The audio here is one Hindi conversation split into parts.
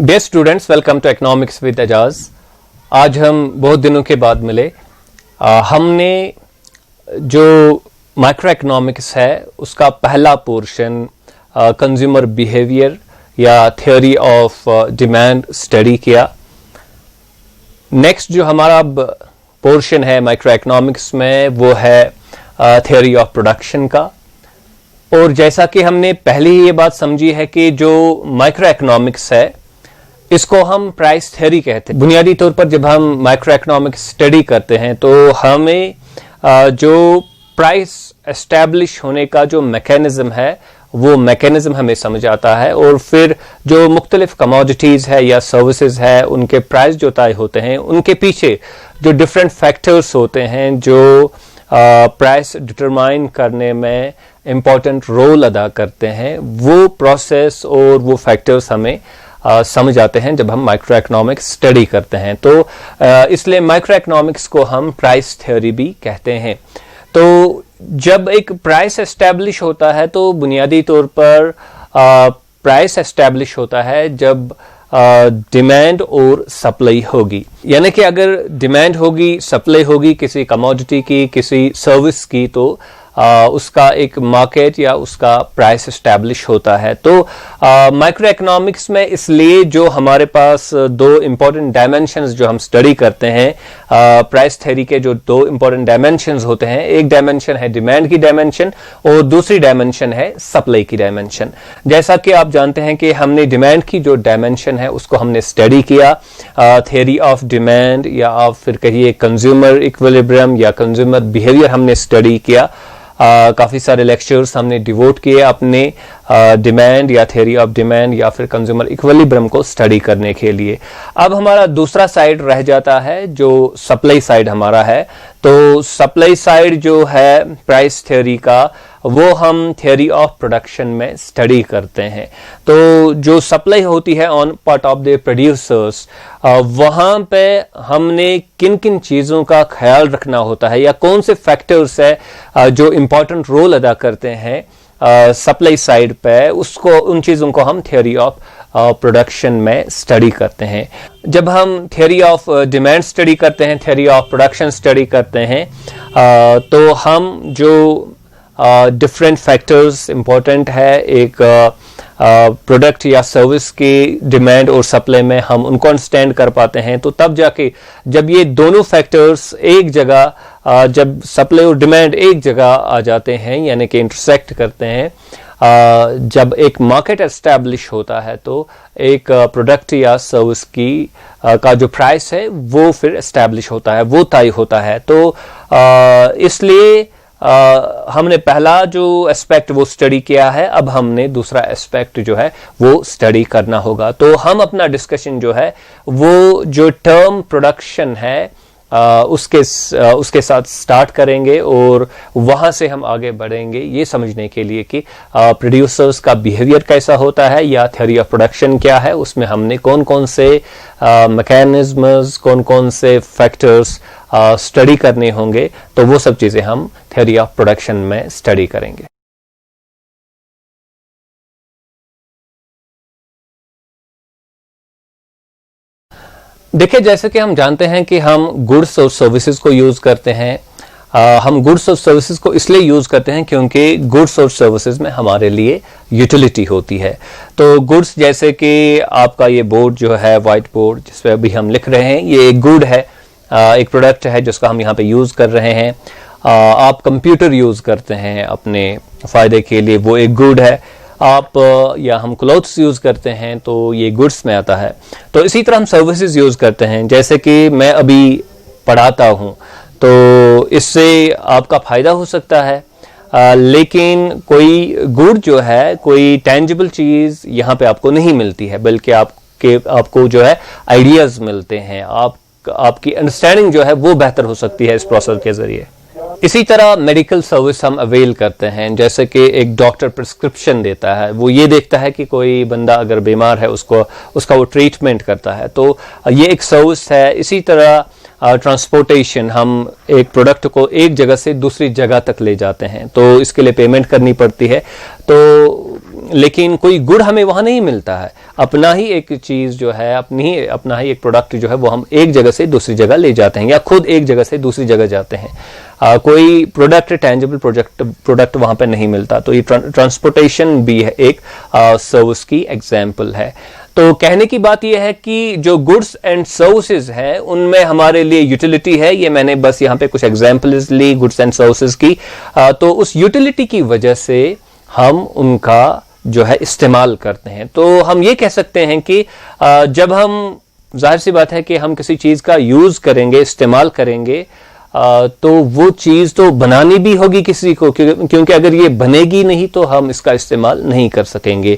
Dear students, welcome to economics with Ejaz. आज हम बहुत दिनों के बाद मिले। हमने जो माइक्रो इकोनॉमिक्स है उसका पहला पोर्शन कंज्यूमर बिहेवियर या थ्योरी ऑफ डिमांड स्टडी किया। नेक्स्ट जो हमारा अब पोर्शन है माइक्रो इकोनॉमिक्स में वो है थ्योरी ऑफ प्रोडक्शन का। और जैसा कि हमने पहले ही ये बात समझी है कि जो माइक्रो इकोनॉमिक्स है इसको हम प्राइस थ्योरी कहते हैं। बुनियादी तौर पर जब हम माइक्रो इकोनॉमिक्स स्टडी करते हैं तो हमें जो प्राइस एस्टैब्लिश होने का जो मैकेनिज्म है वो मैकेनिज्म हमें समझ आता है, और फिर जो मुख्तलिफ कमोडिटीज है या सर्विसेज है उनके प्राइस जो तय होते हैं उनके पीछे जो डिफरेंट फैक्टर्स होते हैं जो प्राइस डिटरमाइन करने में इम्पोर्टेंट रोल अदा करते हैं, वो प्रोसेस और वो फैक्टर्स हमें समझ आते हैं जब हम माइक्रो इकोनॉमिक्स स्टडी करते हैं। तो इसलिए माइक्रो इकोनॉमिक्स को हम प्राइस थ्योरी भी कहते हैं। तो जब एक प्राइस एस्टैब्लिश होता है तो बुनियादी तौर पर प्राइस एस्टैब्लिश होता है जब डिमांड और सप्लाई होगी, यानी कि अगर डिमांड होगी, सप्लाई होगी किसी कमोडिटी की, किसी सर्विस की, तो उसका एक मार्केट या उसका प्राइस एस्टैब्लिश होता है। तो माइक्रो इकोनॉमिक्स में इसलिए जो हमारे पास दो इंपॉर्टेंट डायमेंशंस जो हम स्टडी करते हैं, प्राइस थ्योरी के जो दो इंपॉर्टेंट डायमेंशंस होते हैं, एक डायमेंशन है डिमांड की डायमेंशन और दूसरी डायमेंशन है सप्लाई की डायमेंशन। जैसा कि आप जानते हैं कि हमने डिमांड की जो डायमेंशन है उसको हमने स्टडी किया, थ्योरी ऑफ डिमांड या आप फिर कहिए कंज्यूमर इक्विलिब्रियम या कंज्यूमर बिहेवियर हमने स्टडी किया। काफी सारे लेक्चर्स हमने डिवोट किए अपने डिमांड या थ्योरी ऑफ डिमांड या फिर कंज्यूमर इक्विलिब्रियम को स्टडी करने के लिए। अब हमारा दूसरा साइड रह जाता है जो सप्लाई साइड हमारा है। तो सप्लाई साइड जो है प्राइस थ्योरी का वो हम थ्योरी ऑफ प्रोडक्शन में स्टडी करते हैं। तो जो सप्लाई होती है on part of the producers, वहां पे हमने किन किन चीजों का ख्याल रखना होता है या कौन से फैक्टर्स है जो इंपॉर्टेंट रोल अदा करते हैं सप्लाई साइड पे, उसको उन चीजों को हम थ्योरी ऑफ प्रोडक्शन में स्टडी करते हैं। जब हम थ्योरी ऑफ डिमांड स्टडी करते हैं, थ्योरी ऑफ प्रोडक्शन स्टडी करते हैं, तो हम जो डिफरेंट फैक्टर्स इंपॉर्टेंट है एक प्रोडक्ट या सर्विस की डिमांड और सप्लाई में, हम उनको अंडरस्टैंड कर पाते हैं। तो तब जाके जब ये दोनों फैक्टर्स एक जगह, जब सप्लाई और डिमांड एक जगह आ जाते हैं यानी कि इंटरसेक्ट करते हैं, जब एक मार्केट एस्टैब्लिश होता है तो एक प्रोडक्ट या सर्विस की का जो प्राइस है वो फिर एस्टैब्लिश होता है, वो तय होता है। तो इसलिए हमने पहला जो एस्पेक्ट वो स्टडी किया है, अब हमने दूसरा एस्पेक्ट जो है वो स्टडी करना होगा। तो हम अपना डिस्कशन जो है वो जो टर्म प्रोडक्शन है उसके साथ स्टार्ट करेंगे और वहां से हम आगे बढ़ेंगे ये समझने के लिए कि प्रोड्यूसर्स का बिहेवियर कैसा होता है या थ्योरी ऑफ प्रोडक्शन क्या है, उसमें हमने कौन कौन से मैकेनिज्म्स, कौन कौन से फैक्टर्स स्टडी करने होंगे। तो वो सब चीजें हम थ्योरी ऑफ प्रोडक्शन में स्टडी करेंगे। देखिए, जैसे कि हम जानते हैं कि हम गुड्स और सर्विसेज को यूज करते हैं। हम गुड्स और सर्विसेज को इसलिए यूज करते हैं क्योंकि गुड्स और सर्विसेज में हमारे लिए यूटिलिटी होती है। तो गुड्स जैसे कि आपका ये बोर्ड जो है, व्हाइट बोर्ड जिस पे अभी हम लिख रहे हैं, ये एक गुड है, एक प्रोडक्ट है जिसका हम यहाँ पे यूज कर रहे हैं। आप कंप्यूटर यूज करते हैं अपने फायदे के लिए, वो एक गुड है। आप या हम क्लोथ्स यूज करते हैं तो ये गुड्स में आता है। तो इसी तरह हम सर्विसेज यूज करते हैं, जैसे कि मैं अभी पढ़ाता हूं तो इससे आपका फायदा हो सकता है, लेकिन कोई गुड जो है, कोई टेंजिबल चीज यहाँ पे आपको नहीं मिलती है, बल्कि आपको जो है आइडियाज मिलते हैं, आपकी अंडरस्टैंडिंग जो है वो बेहतर हो सकती है इस प्रोसेस के जरिए। इसी तरह मेडिकल सर्विस हम अवेल करते हैं, जैसे कि एक डॉक्टर प्रिस्क्रिप्शन देता है, वो ये देखता है कि कोई बंदा अगर बीमार है उसका वो ट्रीटमेंट करता है, तो ये एक सर्विस है। इसी तरह ट्रांसपोर्टेशन, हम एक प्रोडक्ट को एक जगह से दूसरी जगह तक ले जाते हैं तो इसके लिए पेमेंट करनी पड़ती है, तो लेकिन कोई गुड हमें वहां नहीं मिलता है। अपना ही एक चीज जो है, अपना ही एक प्रोडक्ट जो है वो हम एक जगह से दूसरी जगह ले जाते हैं या खुद एक जगह से दूसरी जगह जाते हैं। कोई प्रोडक्ट, टेंजिबल प्रोडक्ट वहां पे नहीं मिलता, तो ये ट्रांसपोर्टेशन भी है, एक सर्विस की एग्जाम्पल है। तो कहने की बात यह है कि जो गुड्स एंड सर्विसेज है उनमें हमारे लिए यूटिलिटी है। ये मैंने बस यहाँ पे कुछ एग्जाम्पल्स ली गुड्स एंड सर्विसेज की, तो उस यूटिलिटी की वजह से हम उनका जो है इस्तेमाल करते हैं। तो हम ये कह सकते हैं कि जब हम, जाहिर सी बात है कि हम किसी चीज का यूज करेंगे, इस्तेमाल करेंगे, तो वो चीज तो बनानी भी होगी किसी को, क्योंकि अगर ये बनेगी नहीं तो हम इसका इस्तेमाल नहीं कर सकेंगे।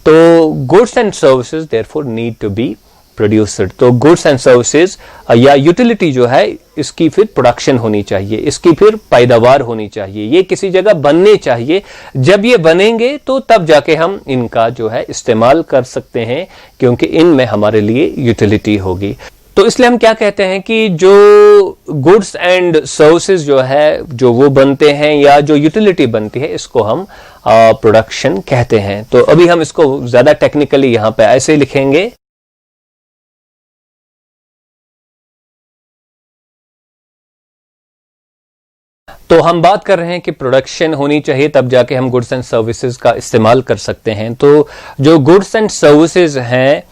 तो goods and services therefore need to be produced. तो गुड्स एंड सर्विसेज या यूटिलिटी जो है इसकी फिर प्रोडक्शन होनी चाहिए, इसकी फिर पैदावार होनी चाहिए, ये किसी जगह बनने चाहिए। जब ये बनेंगे तो तब जाके हम इनका जो है इस्तेमाल कर सकते हैं, क्योंकि इनमें हमारे लिए यूटिलिटी होगी। तो इसलिए हम क्या कहते हैं कि जो गुड्स एंड सर्विसेज जो है, जो वो बनते हैं या जो यूटिलिटी बनती है, इसको हम प्रोडक्शन कहते हैं। तो अभी हम इसको ज्यादा टेक्निकली यहां पे ऐसे लिखेंगे। तो हम बात कर रहे हैं कि प्रोडक्शन होनी चाहिए, तब जाके हम गुड्स एंड सर्विसेज का इस्तेमाल कर सकते हैं। तो जो गुड्स एंड सर्विसेज हैं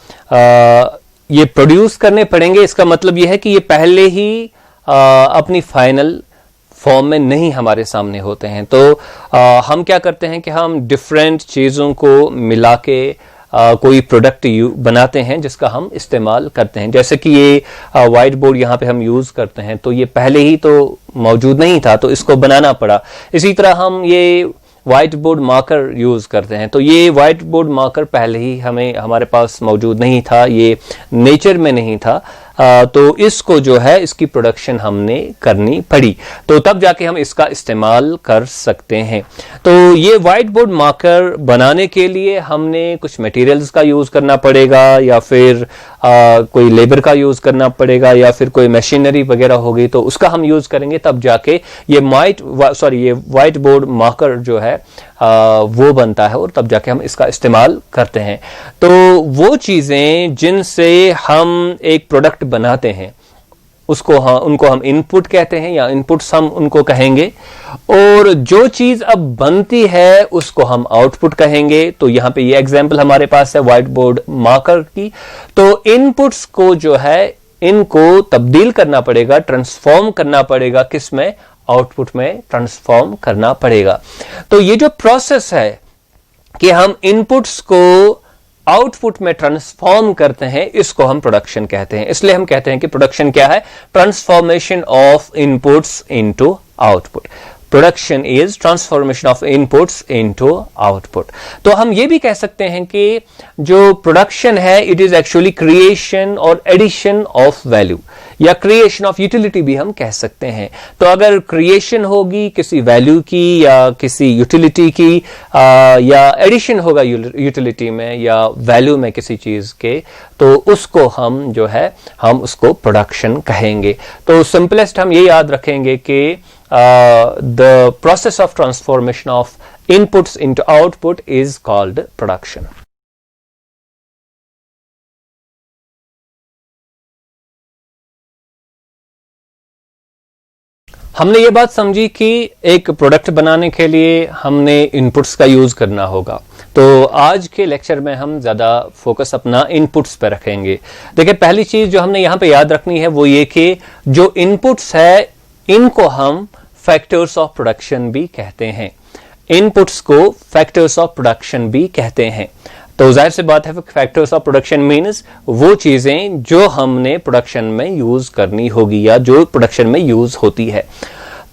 ये प्रोड्यूस करने पड़ेंगे। इसका मतलब यह है कि ये पहले ही अपनी फाइनल फॉर्म में नहीं हमारे सामने होते हैं। तो हम क्या करते हैं कि हम डिफरेंट चीज़ों को मिला के कोई प्रोडक्ट बनाते हैं जिसका हम इस्तेमाल करते हैं। जैसे कि ये व्हाइट बोर्ड यहाँ पे हम यूज करते हैं, तो ये पहले ही तो मौजूद नहीं था, तो इसको बनाना पड़ा। इसी तरह हम ये व्हाइट बोर्ड मार्कर यूज करते हैं, तो ये व्हाइट बोर्ड मार्कर पहले ही हमारे पास मौजूद नहीं था, ये नेचर में नहीं था, तो इसको जो है इसकी प्रोडक्शन हमने करनी पड़ी, तो तब जाके हम इसका इस्तेमाल कर सकते हैं। तो ये व्हाइट बोर्ड मार्कर बनाने के लिए हमने कुछ मटेरियल्स का यूज करना पड़ेगा, या फिर कोई लेबर का यूज करना पड़ेगा, या फिर कोई मशीनरी वगैरह होगी तो उसका हम यूज करेंगे, तब जाके ये व्हाइट बोर्ड मार्कर जो है वो बनता है, और तब जाके हम इसका इस्तेमाल करते हैं। तो वो चीजें जिनसे हम एक प्रोडक्ट बनाते हैं उनको हम इनपुट कहते हैं, या इनपुट्स हम उनको कहेंगे, और जो चीज अब बनती है उसको हम आउटपुट कहेंगे। तो यहां पे ये एग्जांपल हमारे पास है व्हाइट बोर्ड मार्कर की। तो इनपुट्स को जो है इनको तब्दील करना पड़ेगा, ट्रांसफॉर्म करना पड़ेगा, किसमें? आउटपुट में ट्रांसफॉर्म करना पड़ेगा। तो ये जो प्रोसेस है कि हम इनपुट्स को आउटपुट में ट्रांसफॉर्म करते हैं, इसको हम प्रोडक्शन कहते हैं। इसलिए हम कहते हैं कि प्रोडक्शन क्या है? Transformation of inputs into output. Production is transformation of inputs into output. तो हम ये भी कह सकते हैं कि जो प्रोडक्शन है इट इज एक्चुअली क्रिएशन और एडिशन ऑफ वैल्यू, या क्रिएशन ऑफ यूटिलिटी भी हम कह सकते हैं। तो अगर क्रिएशन होगी किसी वैल्यू की या किसी यूटिलिटी की, या एडिशन होगा यूटिलिटी में या वैल्यू में किसी चीज के, तो उसको हम जो है हम उसको प्रोडक्शन कहेंगे। तो सिंपलेस्ट हम ये याद रखेंगे कि the process of transformation of inputs into output is called production. हमने ये बात समझी कि एक प्रोडक्ट बनाने के लिए हमने इनपुट्स का यूज करना होगा। तो आज के लेक्चर में हम ज्यादा फोकस अपना इनपुट्स पे रखेंगे। देखिए, पहली चीज जो हमने यहां पे याद रखनी है वो ये कि जो इनपुट्स है इनको हम फैक्टर्स ऑफ प्रोडक्शन भी कहते हैं। इनपुट्स को फैक्टर्स ऑफ प्रोडक्शन भी कहते हैं। तो जाहिर सी बात है, फैक्टर्स ऑफ प्रोडक्शन मीन्स वो चीजें जो हमने प्रोडक्शन में यूज करनी होगी या जो प्रोडक्शन में यूज होती है।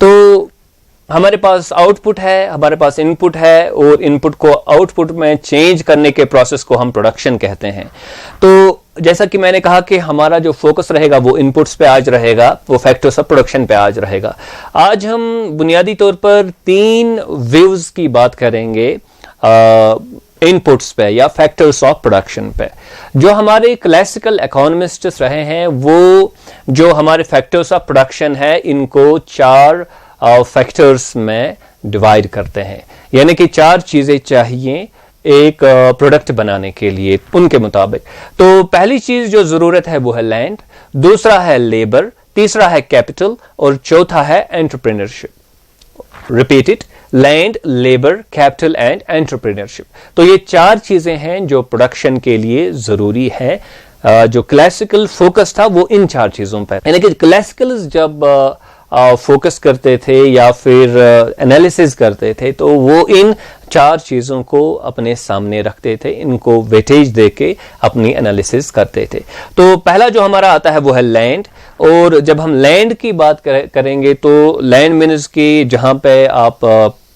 तो हमारे पास आउटपुट है, हमारे पास इनपुट है, और इनपुट को आउटपुट में चेंज करने के प्रोसेस को हम प्रोडक्शन कहते हैं। तो जैसा कि मैंने कहा कि हमारा जो फोकस रहेगा वो इनपुट्स पे आज रहेगा, वो फैक्टर्स ऑफ प्रोडक्शन पे आज रहेगा। आज हम बुनियादी तौर पर 3 व्यूज की बात करेंगे इनपुट्स पे या फैक्टर्स ऑफ प्रोडक्शन पे। जो हमारे क्लासिकल इकोनॉमिस्ट्स रहे हैं वो जो हमारे फैक्टर्स ऑफ प्रोडक्शन है इनको 4 फैक्टर्स में डिवाइड करते हैं, यानी कि 4 चीजें चाहिए एक प्रोडक्ट बनाने के लिए उनके मुताबिक। तो पहली चीज जो जरूरत है वो है लैंड, दूसरा है लेबर, तीसरा है कैपिटल और चौथा है entrepreneurship. Repeat it, land, labour, capital and entrepreneurship. तो ये चार चीजें हैं जो प्रोडक्शन के लिए जरूरी है। जो क्लासिकल फोकस था वो इन चार चीजों पर, यानी कि क्लासिकल जब फोकस करते थे या फिर एनालिसिस करते थे तो वो इन चार चीजों को अपने सामने रखते थे, इनको वेटेज देके अपनी एनालिसिस करते थे। तो पहला जो हमारा आता है वो है लैंड। और जब हम लैंड की बात करेंगे तो लैंड मीन्स कि जहां पे आप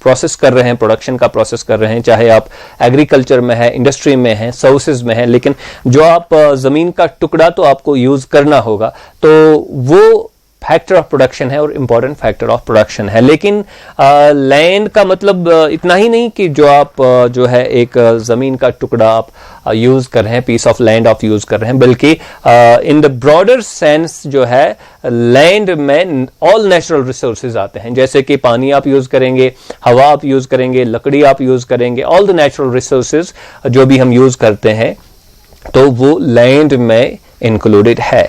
प्रोसेस कर रहे हैं, प्रोडक्शन का प्रोसेस कर रहे हैं, चाहे आप एग्रीकल्चर में है, इंडस्ट्री में है, सर्विसेज में है, लेकिन जो आप जमीन का टुकड़ा तो आपको यूज करना होगा, तो वो फैक्टर ऑफ प्रोडक्शन है और इंपॉर्टेंट फैक्टर ऑफ प्रोडक्शन है। लेकिन लैंड का मतलब इतना ही नहीं कि जो आप जो है एक जमीन का टुकड़ा आप यूज कर रहे हैं, पीस ऑफ लैंड आप यूज कर रहे हैं, बल्कि इन द ब्रॉडर सेंस जो है लैंड में ऑल नेचुरल रिसोर्सेज आते हैं। जैसे कि पानी आप यूज करेंगे, हवा आप यूज करेंगे, लकड़ी आप यूज करेंगे, ऑल द नेचुरल रिसोर्सेज जो भी हम यूज करते हैं तो वो लैंड में इंक्लूडेड है।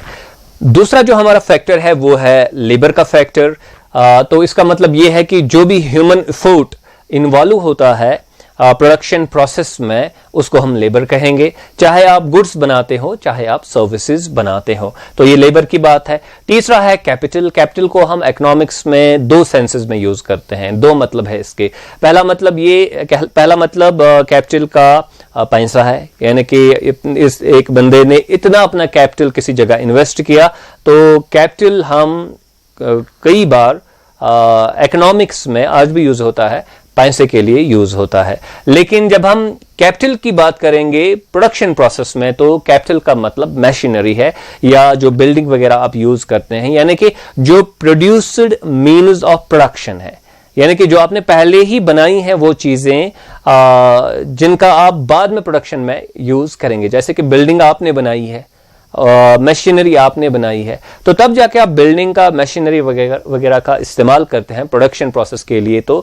दूसरा जो हमारा फैक्टर है वो है लेबर का फैक्टर। तो इसका मतलब ये है कि जो भी ह्यूमन एफर्ट इन्वॉल्व होता है प्रोडक्शन प्रोसेस में, उसको हम लेबर कहेंगे, चाहे आप गुड्स बनाते हो चाहे आप सर्विसेज बनाते हो, तो ये लेबर की बात है। तीसरा है कैपिटल। कैपिटल को हम इकोनॉमिक्स में दो सेंसेस में यूज करते हैं, दो मतलब है इसके। पहला मतलब कैपिटल का पैसा है, यानी कि इस एक बंदे ने इतना अपना कैपिटल किसी जगह इन्वेस्ट किया, तो कैपिटल हम कई बार इकोनॉमिक्स में आज भी यूज होता है, पैसे के लिए यूज होता है। लेकिन जब हम कैपिटल की बात करेंगे प्रोडक्शन प्रोसेस में, तो कैपिटल का मतलब मशीनरी है या जो बिल्डिंग वगैरह आप यूज करते हैं, यानी कि जो प्रोड्यूस्ड मीन्स ऑफ प्रोडक्शन है, यानी कि जो आपने पहले ही बनाई हैं वो चीजें जिनका आप बाद में प्रोडक्शन में यूज करेंगे। जैसे कि बिल्डिंग आपने बनाई है, मशीनरी आपने बनाई है, तो तब जाके आप बिल्डिंग का मशीनरी वगैरह का इस्तेमाल करते हैं प्रोडक्शन प्रोसेस के लिए, तो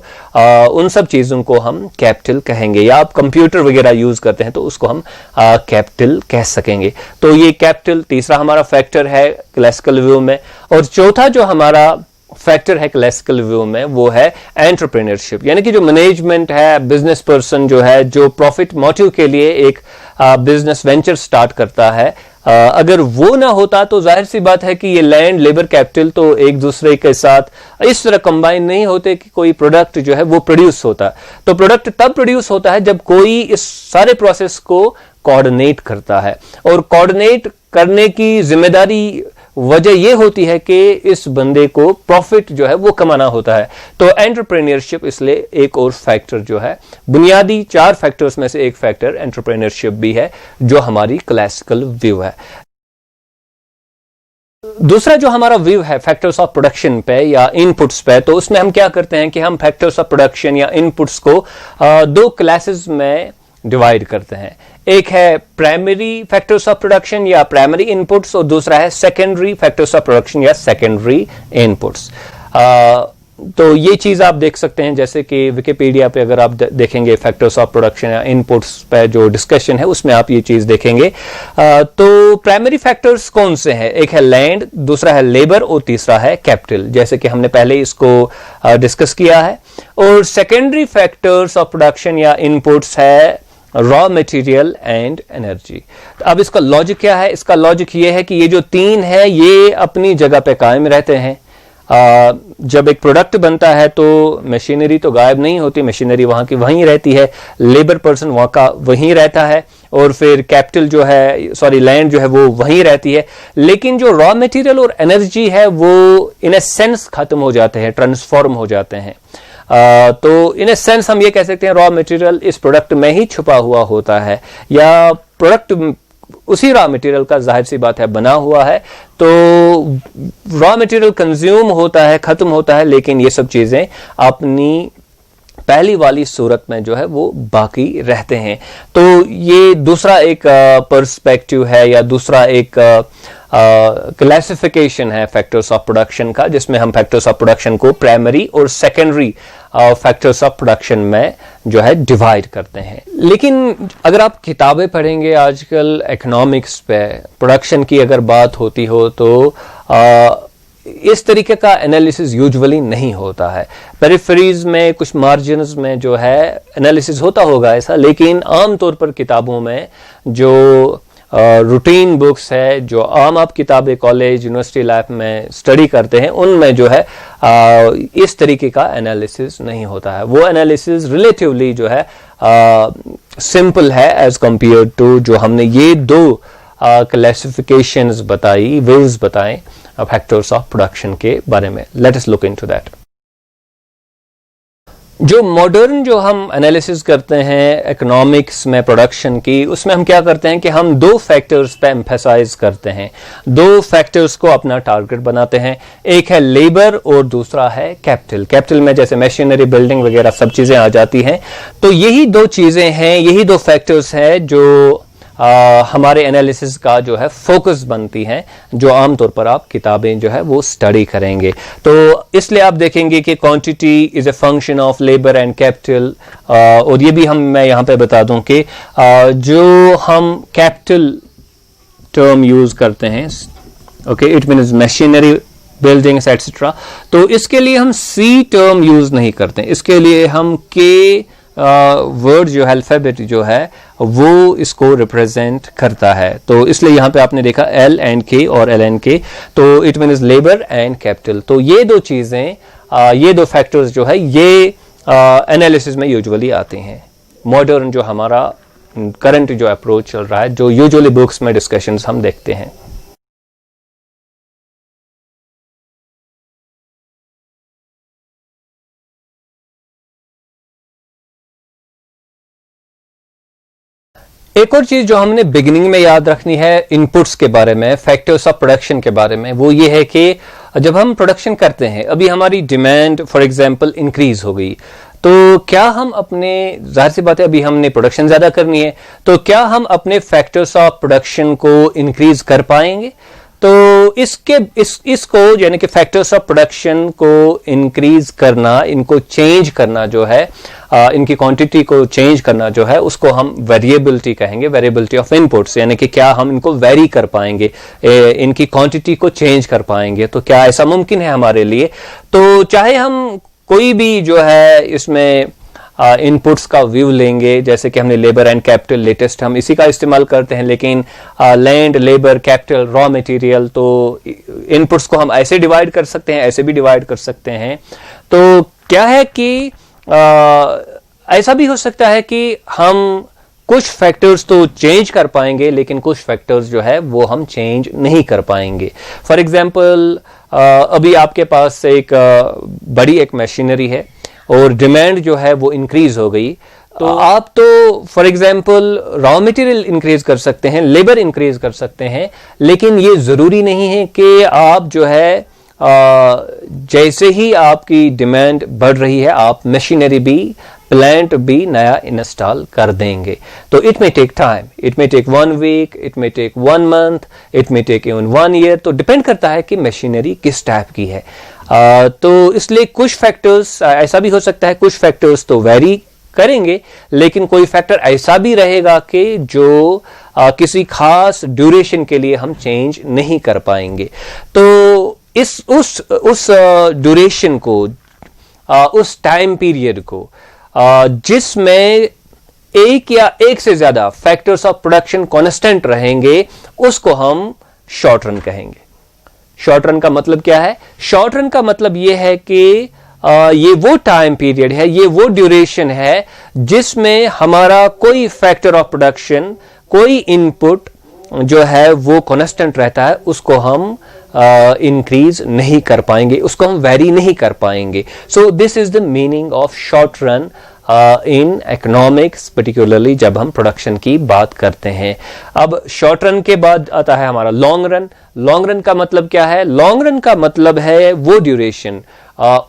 उन सब चीजों को हम कैपिटल कहेंगे। या आप कंप्यूटर वगैरह यूज करते हैं तो उसको हम कैपिटल कह सकेंगे। तो ये कैपिटल तीसरा हमारा फैक्टर है क्लासिकल व्यू में। और चौथा जो हमारा फैक्टर है क्लासिकल व्यू में वो है एंटरप्रेन्योरशिप, यानी कि जो मैनेजमेंट है, बिजनेस पर्सन जो है, जो प्रॉफिट मोटिव के लिए एक बिजनेस वेंचर स्टार्ट करता है, अगर वो ना होता तो जाहिर सी बात है कि ये लैंड, लेबर, कैपिटल तो एक दूसरे के साथ इस तरह कंबाइन नहीं होते कि कोई प्रोडक्ट जो है वो प्रोड्यूस होता। तो प्रोडक्ट तब प्रोड्यूस होता है जब कोई इस सारे प्रोसेस को कोऑर्डिनेट करता है, और कोऑर्डिनेट करने की जिम्मेदारी वजह यह होती है कि इस बंदे को प्रॉफिट जो है वो कमाना होता है। तो एंटरप्रेन्योरशिप इसलिए एक और फैक्टर जो है, बुनियादी चार फैक्टर्स में से एक फैक्टर एंटरप्रेन्योरशिप भी है जो हमारी क्लासिकल व्यू है। दूसरा जो हमारा व्यू है फैक्टर्स ऑफ प्रोडक्शन पे या इनपुट्स पे, तो उसमें हम क्या करते हैं कि हम फैक्टर्स ऑफ प्रोडक्शन या इनपुट्स को दो क्लासेस में डिवाइड करते हैं। एक है प्राइमरी फैक्टर्स ऑफ प्रोडक्शन या प्राइमरी इनपुट्स, और दूसरा है सेकेंडरी फैक्टर्स ऑफ प्रोडक्शन या सेकेंडरी इनपुट्स। तो ये चीज आप देख सकते हैं, जैसे कि विकिपीडिया पे अगर आप देखेंगे फैक्टर्स ऑफ प्रोडक्शन या इनपुट्स पे जो डिस्कशन है उसमें आप ये चीज देखेंगे। तो प्राइमरी फैक्टर्स कौन से हैं? एक है लैंड, दूसरा है लेबर और तीसरा है कैपिटल, जैसे कि हमने पहले इसको डिस्कस किया है। और सेकेंडरी फैक्टर्स ऑफ प्रोडक्शन या इनपुट्स है रॉ मटेरियल एंड एनर्जी। अब इसका लॉजिक क्या है? इसका लॉजिक ये है कि ये जो तीन है ये अपनी जगह पे कायम रहते हैं। जब एक प्रोडक्ट बनता है तो मशीनरी तो गायब नहीं होती, मशीनरी वहां की वहीं रहती है, लेबर पर्सन वहां का वहीं रहता है, और फिर कैपिटल जो है लैंड जो है वो वहीं रहती है। लेकिन जो रॉ मटेरियल और एनर्जी है वो इन ए सेंस खत्म हो जाते हैं, ट्रांसफॉर्म हो जाते हैं। तो इन ए सेंस हम ये कह सकते हैं रॉ मटेरियल इस प्रोडक्ट में ही छुपा हुआ होता है, या प्रोडक्ट उसी रॉ मटेरियल का जाहिर सी बात है बना हुआ है। तो रॉ मटेरियल कंज्यूम होता है, खत्म होता है, लेकिन ये सब चीजें अपनी पहली वाली सूरत में जो है वो बाकी रहते हैं। तो ये दूसरा एक पर्सपेक्टिव है या दूसरा एक क्लासिफिकेशन है फैक्टर्स ऑफ प्रोडक्शन का, जिसमें हम फैक्टर्स ऑफ प्रोडक्शन को प्राइमरी और सेकेंडरी फैक्टर्स ऑफ प्रोडक्शन में जो है डिवाइड करते हैं। लेकिन अगर आप किताबें पढ़ेंगे आजकल इकोनॉमिक्स पे, प्रोडक्शन की अगर बात होती हो तो इस तरीके का एनालिसिस यूजुअली नहीं होता है। पेरिफेरीज में, कुछ मार्जिन्स में जो है एनालिसिस होता होगा ऐसा, लेकिन आमतौर पर किताबों में जो रूटीन बुक्स है, जो आम आप किताबें कॉलेज यूनिवर्सिटी लाइफ में स्टडी करते हैं, उनमें जो है इस तरीके का एनालिसिस नहीं होता है। वो एनालिसिस रिलेटिवली जो है सिंपल है एज कंपेयर टू जो हमने ये दो क्लासिफिकेशंस बताई, वेव्स बताएं फैक्टर्स ऑफ प्रोडक्शन के बारे में। Let us look into that. जो मॉडर्न जो हम एनालिसिस करते हैं इकोनॉमिक्स में प्रोडक्शन की, उसमें हम क्या करते हैं कि हम दो फैक्टर्स पे एम्फेसाइज करते हैं, दो फैक्टर्स को अपना टारगेट बनाते हैं। एक है लेबर और दूसरा है कैपिटल। कैपिटल में जैसे मशीनरी, बिल्डिंग वगैरह सब चीजें आ जाती हैं। तो यही दो चीजें हैं, यही दो फैक्टर्स हैं जो हमारे एनालिसिस का जो है फोकस बनती हैं, जो आमतौर पर आप किताबें जो है वो स्टडी करेंगे। तो इसलिए आप देखेंगे कि quantity is a function of labour and capital. और ये भी मैं यहां पे बता दूं कि जो हम कैपिटल टर्म यूज करते हैं, okay, it means machinery, buildings etcetera, तो इसके लिए हम सी टर्म यूज नहीं करते, इसके लिए हम के वर्ड जो है, अल्फाबेट जो है वो इसको रिप्रेजेंट करता है। तो इसलिए यहां पे आपने देखा एल एंड के और एल एंड के, तो it means labour and capital. तो ये दो चीजें, ये दो फैक्टर्स जो है ये एनालिसिस में यूजुअली आते हैं। मॉडर्न जो हमारा करंट जो अप्रोच चल रहा है, जो यूजुअली बुक्स में डिस्कशंस हम देखते हैं। एक और चीज जो हमने बिगिनिंग में याद रखनी है इनपुट्स के बारे में, फैक्टर्स ऑफ प्रोडक्शन के बारे में, वो ये है कि जब हम प्रोडक्शन करते हैं, अभी हमारी डिमांड फॉर एग्जांपल इंक्रीज हो गई, तो क्या हम अपने, जाहिर सी बात है अभी हमने प्रोडक्शन ज्यादा करनी है, तो क्या हम अपने फैक्टर्स ऑफ प्रोडक्शन को इंक्रीज कर पाएंगे? तो इसको यानी कि फैक्टर्स ऑफ प्रोडक्शन को इंक्रीज करना, इनको चेंज करना जो है, इनकी क्वांटिटी को चेंज करना जो है, उसको हम वेरिएबिलिटी कहेंगे, वेरिएबिलिटी ऑफ इनपुट्स, यानी कि क्या हम इनको वेरी कर पाएंगे, इनकी क्वांटिटी को चेंज कर पाएंगे, तो क्या ऐसा मुमकिन है हमारे लिए? तो चाहे हम कोई भी जो है इसमें इनपुट्स का व्यू लेंगे, जैसे कि हमने लेबर एंड कैपिटल, लेटेस्ट हम इसी का इस्तेमाल करते हैं, लेकिन land, labour, capital, raw material, तो इनपुट्स को हम ऐसे डिवाइड कर सकते हैं, ऐसे भी डिवाइड कर सकते हैं। तो क्या है कि ऐसा भी हो सकता है कि हम कुछ फैक्टर्स तो चेंज कर पाएंगे, लेकिन कुछ फैक्टर्स जो है वो हम चेंज नहीं कर पाएंगे। फॉर एग्जाम्पल अभी आपके पास एक बड़ी एक मशीनरी है और डिमांड जो है वो इंक्रीज हो गई, तो आप तो for example raw material increase कर सकते हैं, लेबर इंक्रीज कर सकते हैं, लेकिन ये जरूरी नहीं है कि आप जो है जैसे ही आपकी डिमांड बढ़ रही है आप मशीनरी भी, प्लांट भी नया इंस्टॉल कर देंगे। तो it may take time, it may take 1 week, it may take 1 month, it may take even 1 year. तो डिपेंड करता है कि मशीनरी किस टाइप की है। तो इसलिए कुछ फैक्टर्स ऐसा भी हो सकता है, कुछ फैक्टर्स तो वेरी करेंगे, लेकिन कोई फैक्टर ऐसा भी रहेगा कि जो किसी खास ड्यूरेशन के लिए हम चेंज नहीं कर पाएंगे। तो उस ड्यूरेशन को, उस टाइम पीरियड को जिसमें एक या एक से ज्यादा फैक्टर्स ऑफ प्रोडक्शन कांस्टेंट रहेंगे, उसको हम शॉर्ट रन कहेंगे। शॉर्ट रन का मतलब क्या है? शॉर्ट रन का मतलब यह है कि ये वो टाइम पीरियड है, ये वो ड्यूरेशन है जिसमें हमारा कोई फैक्टर ऑफ प्रोडक्शन, कोई इनपुट जो है वो कांस्टेंट रहता है, उसको हम इंक्रीज नहीं कर पाएंगे, उसको हम वेरी नहीं कर पाएंगे। So this is the meaning of short run in economics, particularly जब हम प्रोडक्शन की बात करते हैं। अब शॉर्ट रन के बाद आता है हमारा लॉन्ग रन। लॉन्ग रन का मतलब क्या है? लॉन्ग रन का मतलब है वो ड्यूरेशन,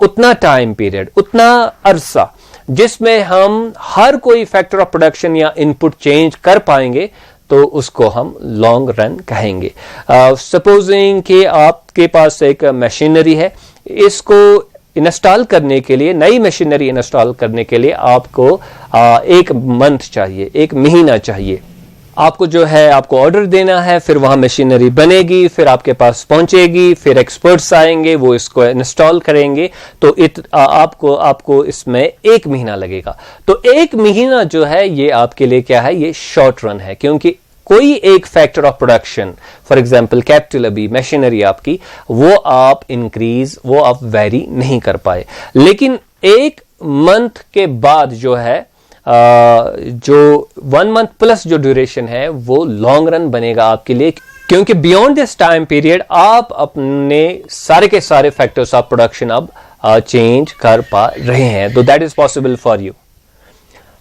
उतना टाइम पीरियड, उतना अरसा जिसमें हम हर कोई फैक्टर ऑफ प्रोडक्शन या इनपुट चेंज कर पाएंगे, तो उसको हम लॉन्ग रन कहेंगे। सपोजिंग कि आपके पास एक मशीनरी है, इसको इंस्टॉल करने के लिए, नई मशीनरी इंस्टॉल करने के लिए आपको 1 मंथ चाहिए, 1 महीना चाहिए। आपको जो है आपको ऑर्डर देना है, फिर वहां मशीनरी बनेगी, फिर आपके पास पहुंचेगी, फिर एक्सपर्ट्स आएंगे, वो इसको इंस्टॉल करेंगे, तो आपको इसमें 1 महीना लगेगा। तो 1 महीना जो है ये आपके लिए क्या है, ये शॉर्ट रन है, क्योंकि कोई एक factor of production, for example capital, अभी मशीनरी आपकी, वो आप इंक्रीज, वो आप वेरी नहीं कर पाए। लेकिन 1 मंथ के बाद जो है जो 1 मंथ प्लस जो ड्यूरेशन है वो लॉन्ग रन बनेगा आपके लिए, क्योंकि बियॉन्ड दिस टाइम पीरियड आप अपने सारे के सारे फैक्टर्स ऑफ प्रोडक्शन अब चेंज कर पा रहे हैं, तो that is possible for you.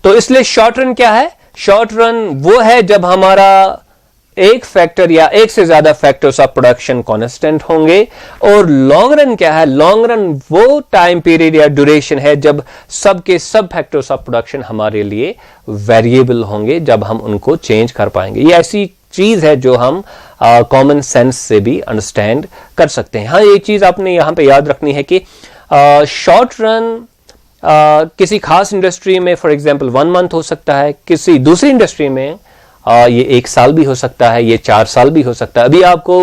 तो इसलिए शॉर्ट रन क्या है? शॉर्ट रन वो है जब हमारा एक फैक्टर या एक से ज्यादा फैक्टर्स ऑफ प्रोडक्शन कांस्टेंट होंगे। और लॉन्ग रन क्या है? लॉन्ग रन वो टाइम पीरियड या ड्यूरेशन है जब सबके सब फैक्टर्स ऑफ प्रोडक्शन हमारे लिए वेरिएबल होंगे, जब हम उनको चेंज कर पाएंगे। ये ऐसी चीज है जो हम कॉमन सेंस से भी अंडरस्टैंड कर सकते हैं। हाँ, ये चीज आपने यहां पे याद रखनी है कि शॉर्ट रन किसी खास इंडस्ट्री में फॉर एग्जांपल 1 मंथ हो सकता है, किसी दूसरी इंडस्ट्री में ये 1 साल भी हो सकता है, ये 4 साल भी हो सकता है। अभी आपको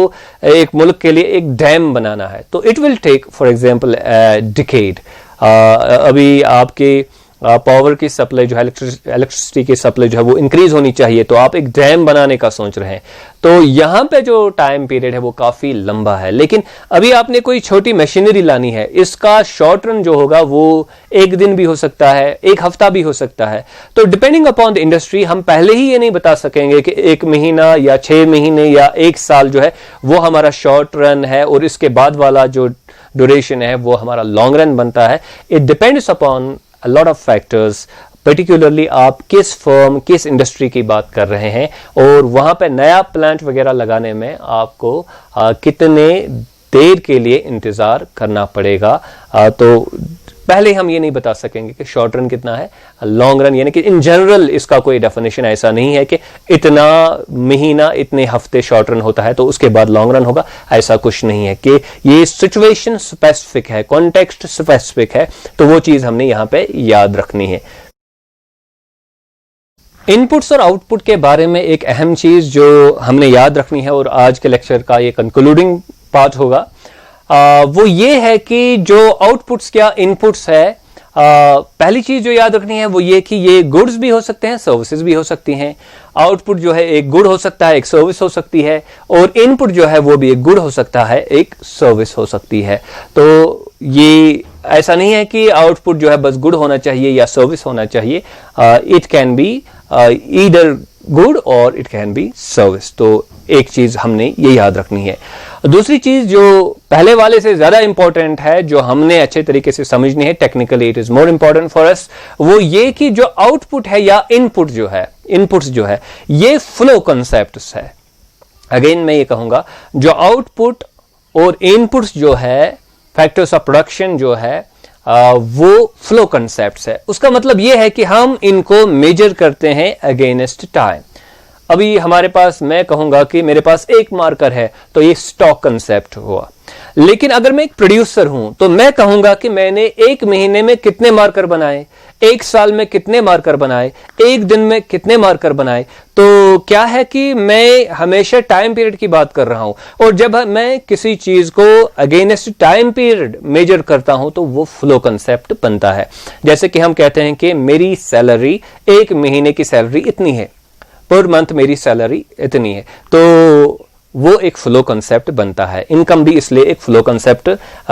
एक मुल्क के लिए एक डैम बनाना है, तो it will take for example decade. अभी आपके पावर की सप्लाई जो है, इलेक्ट्रिसिटी की सप्लाई जो है वो इंक्रीज होनी चाहिए, तो आप एक डैम बनाने का सोच रहे हैं, तो यहां पे जो टाइम पीरियड है वो काफी लंबा है। लेकिन अभी आपने कोई छोटी मशीनरी लानी है, इसका शॉर्ट रन जो होगा वो 1 दिन भी हो सकता है, 1 हफ्ता भी हो सकता है। तो डिपेंडिंग अपॉन द इंडस्ट्री हम पहले ही ये नहीं बता सकेंगे कि 1 महीना या 6 महीने या 1 साल जो है वो हमारा शॉर्ट रन है और इसके बाद वाला जो ड्यूरेशन है वो हमारा लॉन्ग रन बनता है। It depends upon a lot of factors, particularly आप किस फर्म, किस इंडस्ट्री की बात कर रहे हैं, और वहां पे नया प्लांट वगैरह लगाने में आपको कितने देर के लिए इंतजार करना पड़ेगा। तो पहले हम ये नहीं बता सकेंगे कि शॉर्ट रन कितना है, लॉन्ग रन, यानी कि इन जनरल इसका कोई डेफिनेशन ऐसा नहीं है कि इतना महीना, इतने हफ्ते शॉर्ट रन होता है तो उसके बाद लॉन्ग रन होगा, ऐसा कुछ नहीं है। कि ये सिचुएशन स्पेसिफिक है, कॉन्टेक्स्ट स्पेसिफिक है, तो वो चीज हमने यहां पे याद रखनी है। इनपुट्स और आउटपुट के बारे में एक अहम चीज जो हमने याद रखनी है और आज के लेक्चर का ये कंक्लूडिंग पार्ट होगा, वो ये है कि जो आउटपुट्स क्या इनपुट्स है, पहली चीज जो याद रखनी है वो ये कि ये गुड्स भी हो सकते हैं, सर्विसेज भी हो सकती हैं। आउटपुट जो है एक गुड हो सकता है, एक सर्विस हो सकती है, और इनपुट जो है वो भी एक गुड हो सकता है, एक सर्विस हो सकती है। तो ये ऐसा नहीं है कि आउटपुट जो है बस गुड होना चाहिए या सर्विस होना चाहिए, it can be either good और इट कैन बी सर्विस। तो एक चीज हमने ये याद रखनी है। दूसरी चीज जो पहले वाले से ज्यादा इंपॉर्टेंट है, जो हमने अच्छे तरीके से समझनी है, technically it is more important for us, वो ये कि जो आउटपुट है या इनपुट जो है, इनपुट्स जो है, ये फ्लो कॉन्सेप्ट्स है। अगेन मैं ये कहूंगा, जो आउटपुट और इनपुट्स जो है, फैक्टर्स ऑफ प्रोडक्शन जो है, वो फ्लो कॉन्सेप्ट्स है। उसका मतलब ये है कि हम इनको मेजर करते हैं अगेंस्ट टाइम। अभी हमारे पास, मैं कहूंगा कि मेरे पास एक मार्कर है, तो ये स्टॉक कंसेप्ट हुआ। लेकिन अगर मैं एक प्रोड्यूसर हूं तो मैं कहूंगा कि मैंने 1 महीने में कितने मार्कर बनाए, 1 साल में कितने मार्कर बनाए, 1 दिन में कितने मार्कर बनाए। तो क्या है कि मैं हमेशा टाइम पीरियड की बात कर रहा हूं, और जब मैं किसी चीज को अगेंस्ट टाइम पीरियड मेजर करता हूं तो वो फ्लो कंसेप्ट बनता है। जैसे कि हम कहते हैं कि मेरी सैलरी 1 महीने की सैलरी इतनी है, पर मंथ मेरी सैलरी इतनी है, तो वो एक फ्लो कंसेप्ट बनता है। इनकम भी इसलिए एक फ्लो कंसेप्ट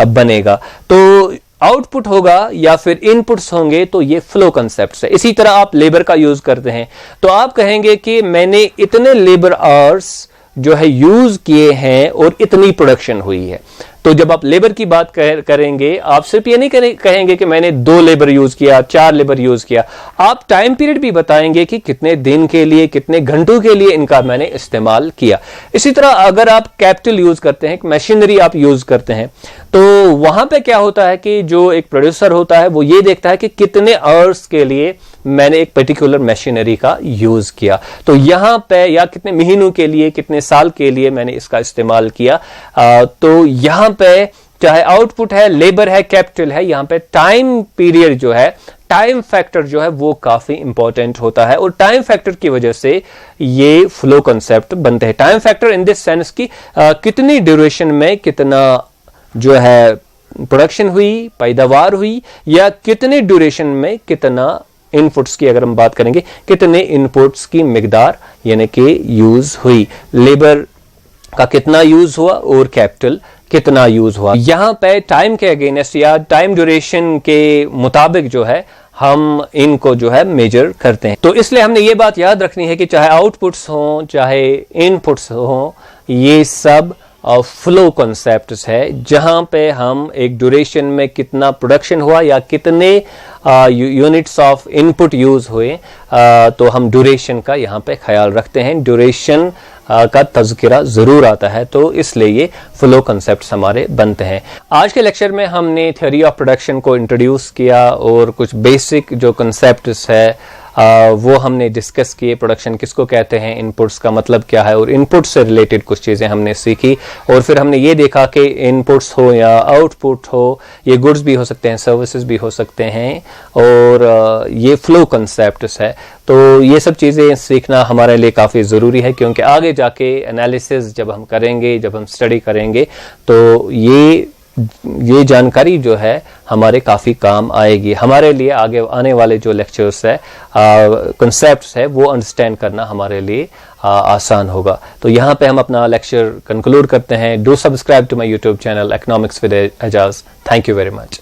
बनेगा। तो आउटपुट होगा या फिर इनपुट्स होंगे तो ये फ्लो कंसेप्ट्स है। इसी तरह आप लेबर का यूज करते हैं, तो आप कहेंगे कि मैंने इतने लेबर आवर्स जो है यूज किए हैं और इतनी प्रोडक्शन हुई है। तो जब आप लेबर की बात करेंगे, आप सिर्फ ये नहीं कहेंगे कि मैंने 2 लेबर यूज किया, 4 लेबर यूज किया, आप टाइम पीरियड भी बताएंगे कि कितने दिन के लिए, कितने घंटों के लिए इनका मैंने इस्तेमाल किया। इसी तरह अगर आप कैपिटल यूज करते हैं, मशीनरी आप यूज करते हैं, तो वहां पे क्या होता है कि जो एक प्रोड्यूसर होता है वो ये देखता है कि कितने आवर्स के लिए मैंने एक पर्टिकुलर मशीनरी का यूज किया, तो यहां पे या कितने महीनों के लिए, कितने साल के लिए मैंने इसका इस्तेमाल किया। तो यहां पे चाहे आउटपुट है, लेबर है, कैपिटल है, यहां पे टाइम पीरियड जो है, टाइम फैक्टर जो है वो काफी इंपॉर्टेंट होता है, और टाइम फैक्टर की वजह से ये फ्लो कंसेप्ट बनते हैं। Time factor in this sense की कितनी ड्यूरेशन में कितना जो है प्रोडक्शन हुई, पैदावार हुई, या कितने ड्यूरेशन में कितना इनपुट्स की अगर हम बात करेंगे, कितने इनपुट्स की मिकदार यानी कि यूज हुई, लेबर का कितना यूज हुआ और कैपिटल कितना यूज हुआ। यहां पे टाइम के अगेंस्ट या टाइम ड्यूरेशन के मुताबिक जो है हम इनको जो है मेजर करते हैं। तो इसलिए हमने ये बात याद रखनी है कि चाहे आउटपुट्स हों, चाहे इनपुट्स हों, ये सब फ्लो कॉन्सेप्ट्स है, जहां पे हम एक ड्यूरेशन में कितना प्रोडक्शन हुआ या कितने यूनिट्स ऑफ इनपुट यूज हुए, तो हम ड्यूरेशन का यहां पे ख्याल रखते हैं। ड्यूरेशन का तज़किरा जरूर आता है, तो इसलिए ये फ्लो कॉन्सेप्ट्स हमारे बनते हैं। आज के लेक्चर में हमने थ्योरी ऑफ प्रोडक्शन को इंट्रोड्यूस किया और कुछ बेसिक जो कॉन्सेप्ट्स है वो हमने डिस्कस किए। प्रोडक्शन किसको कहते हैं, इनपुट्स का मतलब क्या है, और इनपुट से रिलेटेड कुछ चीज़ें हमने सीखी। और फिर हमने ये देखा कि इनपुट्स हो या आउटपुट हो, ये गुड्स भी हो सकते हैं, सर्विसेज भी हो सकते हैं, और ये फ्लो कॉन्सेप्ट्स है। तो ये सब चीज़ें सीखना हमारे लिए काफ़ी ज़रूरी है, क्योंकि आगे जाके एनालिसिस जब हम करेंगे, जब हम स्टडी करेंगे, तो ये जानकारी जो है हमारे काफ़ी काम आएगी। हमारे लिए आगे आने वाले जो लेक्चर्स है, कॉन्सेप्ट्स है, वो अंडरस्टैंड करना हमारे लिए आसान होगा। तो यहाँ पे हम अपना लेक्चर कंक्लूड करते हैं। Do subscribe to my YouTube channel economics with Ejaz. Thank you very much.